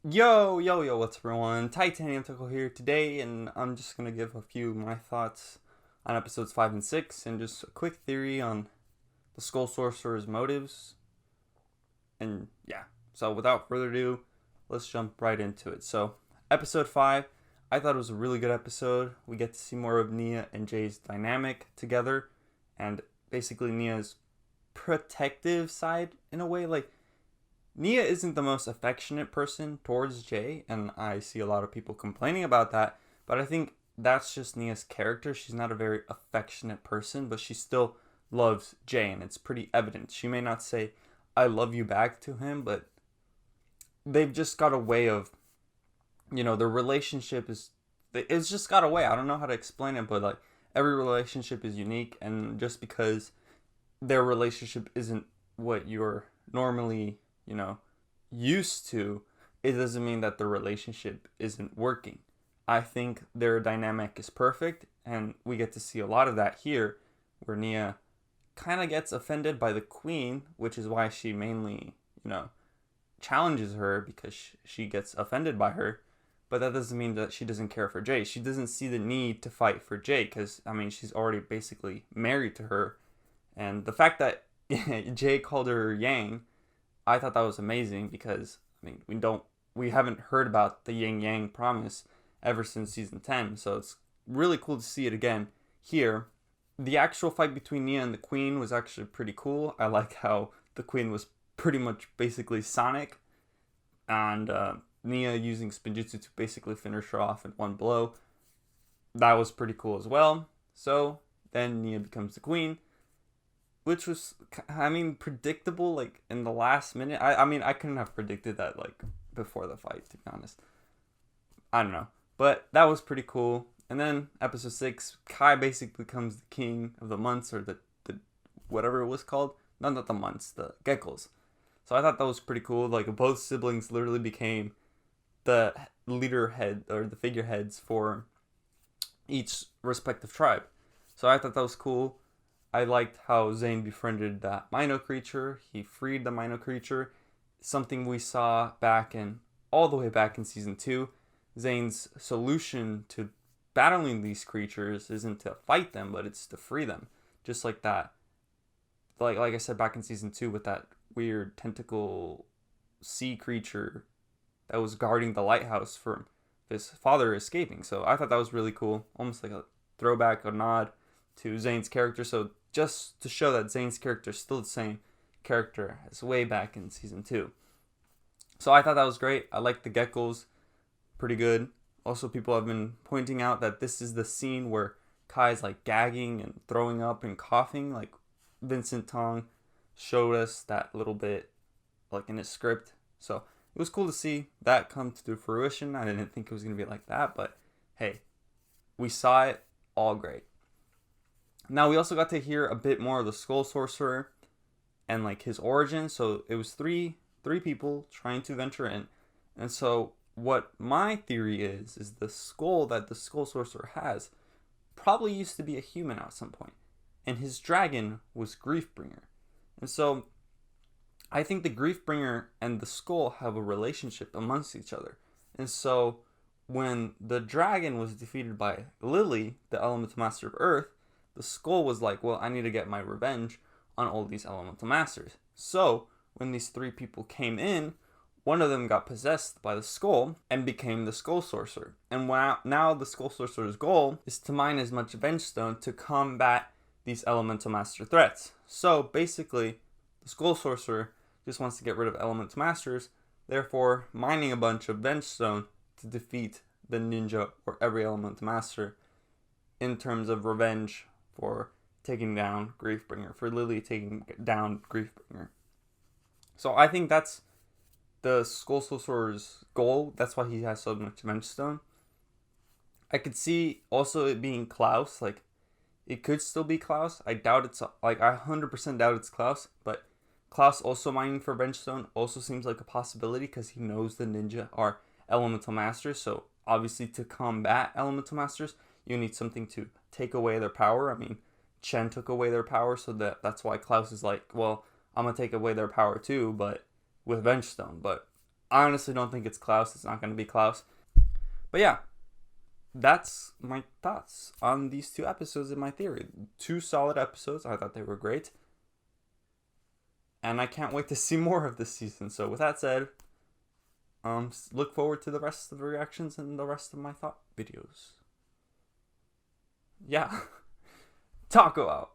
Yo, what's up, everyone? Titanium Tickle here today, and I'm just gonna give a few of my thoughts on episodes 5 and 6, and just a quick theory on the Skull Sorcerer's motives. And yeah, so without further ado, let's jump right into it. So, episode 5, I thought it was a really good episode. We get to see more of Nia and Jay's dynamic together, and basically Nia's protective side in a way. Like, Nia isn't the most affectionate person towards Jay, and I see a lot of people complaining about that, but I think that's just Nia's character. She's not a very affectionate person, but she still loves Jay, and it's pretty evident. She may not say, I love you back to him, but they've just got a way of, their relationship it's just got a way. I don't know how to explain it, but like every relationship is unique, and just because their relationship isn't what you're normally used to, it doesn't mean that the relationship isn't working. I think their dynamic is perfect, and we get to see a lot of that here, where Nia kind of gets offended by the queen, which is why she mainly, challenges her because she gets offended by her. But that doesn't mean that she doesn't care for Jay. She doesn't see the need to fight for Jay because, she's already basically married to her. And the fact that Jay called her Yang, I thought that was amazing because we haven't heard about the Yin Yang promise ever since season 10, so it's really cool to see it again here. The actual fight between Nia and the Queen was actually pretty cool. I like how the Queen was pretty much basically Sonic, and Nia using Spinjitzu to basically finish her off in one blow. That was pretty cool as well. So then Nia becomes the Queen, which was, predictable, like, in the last minute. I couldn't have predicted that, like, before the fight, to be honest. I don't know. But that was pretty cool. And then, episode 6, Kai basically becomes the king of the months, or the whatever it was called. No, not the months, the geckos. So I thought that was pretty cool. Like, both siblings literally became the leader head, or the figureheads for each respective tribe. So I thought that was cool. I liked how Zane befriended that Mino creature. He freed the Mino creature. Something we saw all the way back in season 2. Zane's solution to battling these creatures isn't to fight them, but it's to free them. Just like that. Like I said back in season 2 with that weird tentacle sea creature that was guarding the lighthouse from his father escaping. So I thought that was really cool. Almost like a throwback, a nod to Zane's character. So just to show that Zane's character is still the same character as way back in season 2. So I thought that was great. I like the geckos. Pretty good. Also, people have been pointing out that this is the scene where Kai's like gagging and throwing up and coughing. Like Vincent Tong showed us that little bit like in his script. So it was cool to see that come to fruition. I didn't think it was going to be like that, but hey, we saw it. All great. Now, we also got to hear a bit more of the Skull Sorcerer and like his origin. So it was three people trying to venture in. And so what my theory is the skull that the Skull Sorcerer has probably used to be a human at some point. And his dragon was Griefbringer. And so I think the Griefbringer and the skull have a relationship amongst each other. And so when the dragon was defeated by Lily, the Elemental Master of Earth, the skull was like, well, I need to get my revenge on all these Elemental Masters. So when these three people came in, one of them got possessed by the skull and became the Skull Sorcerer. And now the Skull Sorcerer's goal is to mine as much Vengestone to combat these Elemental Master threats. So basically, the Skull Sorcerer just wants to get rid of Elemental Masters, therefore mining a bunch of Vengestone to defeat the ninja or every Elemental Master in terms of revenge for taking down Griefbringer, for Lily taking down Griefbringer. So I think that's the Skull Sorcerer's goal. That's why he has so much Vengestone. I could see also it being Klaus. Like, it could still be Klaus. I doubt it's, I 100% doubt it's Klaus. But Klaus also mining for Vengestone also seems like a possibility because he knows the ninja are Elemental Masters. So obviously to combat Elemental Masters, you need something to take away their power. Chen took away their power, so that's why Klaus is like, well, I'm going to take away their power too, but with Vengestone. But I honestly don't think it's Klaus. It's not going to be Klaus. But yeah, that's my thoughts on these 2 episodes in my theory. 2 solid episodes. I thought they were great. And I can't wait to see more of this season. So with that said, look forward to the rest of the reactions and the rest of my thought videos. Yeah. Taco out.